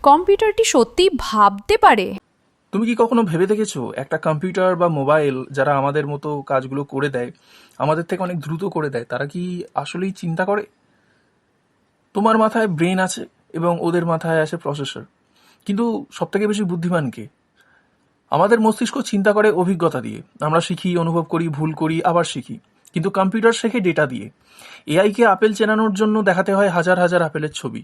কম্পিউটারটি সত্যি ভাবতে পারে? তুমি কি কখনো ভেবে দেখেছো একটা কম্পিউটার বা মোবাইল যারা আমাদের মতো কাজগুলো করে দেয়, আমাদের থেকে অনেক দ্রুত করে দেয়, তারা কি আসলেই চিন্তা করে? তোমার মাথায় ব্রেন আছে এবং ওদের মাথায় আছে প্রসেসর, কিন্তু সবথেকে বেশি বুদ্ধিমান কে? আমাদের মস্তিষ্ক চিন্তা করে অভিজ্ঞতা দিয়ে। আমরা শিখি, অনুভব করি, ভুল করি, আবার শিখি। কিন্তু কম্পিউটার শেখে ডেটা দিয়ে। এআই কে আপেল চেনানোর জন্য দেখাতে হয় হাজার হাজার আপেলের ছবি।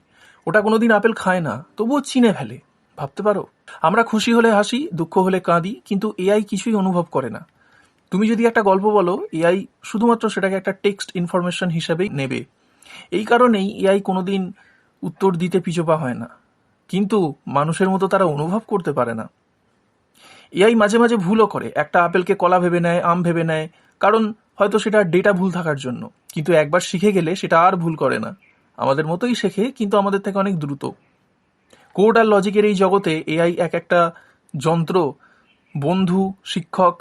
ওটা কোনোদিন আপেল খায় না, তবুও চিনে ফেলে। ভাবতে পারো? আমরা খুশি হলে হাসি, দুঃখ হলে কাঁদি, কিন্তু এআই কিছুই অনুভব করে না। তুমি যদি একটা গল্প বলো, এআই শুধুমাত্র সেটাকে একটা টেক্সট ইনফরমেশন হিসেবেই নেবে। এই কারণেই এআই কোনোদিন উত্তর দিতে পিছপা হয় না। কিন্তু মানুষের মতো তারা অনুভব করতে পারে না। এআই মাঝে মাঝে ভুলও করে, একটা আপেলকে কলা ভেবে নেয়, আম ভেবে নেয়, কারণ হয়তো সেটা ডেটা ভুল থাকার জন্য। কিন্তু একবার শিখে গেলে সেটা আর ভুল করে না। আমাদের মতোই শেখে, কিন্তু আমাদের থেকে অনেক দ্রুত। কোড আর লজিকের এই জগতে এআই এক একটা যন্ত্র, বন্ধু, শিক্ষক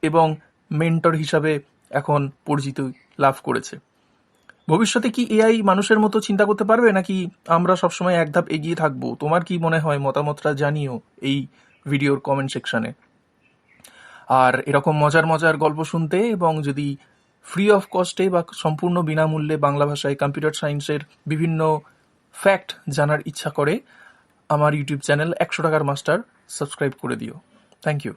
এবং মেন্টর হিসাবে এখন পরিচিতি লাভ করেছে। ভবিষ্যতে কি এআই মানুষের মতো চিন্তা করতে পারবে, নাকি আমরা সবসময় এক ধাপ এগিয়ে থাকবো? তোমার কি মনে হয়? মতামতটা জানিও এই ভিডিওর কমেন্ট সেকশনে। আর এরকম মজার মজার গল্প শুনতে এবং যদি ফ্রি অফ কস্টে বা সম্পূর্ণ বিনামূল্যে বাংলা ভাষায় কম্পিউটার সায়েন্সের বিভিন্ন ফ্যাক্ট জানার ইচ্ছা করে, আমার ইউটিউব চ্যানেল 100 টাকার মাস্টার সাবস্ক্রাইব করে দিও। Thank you.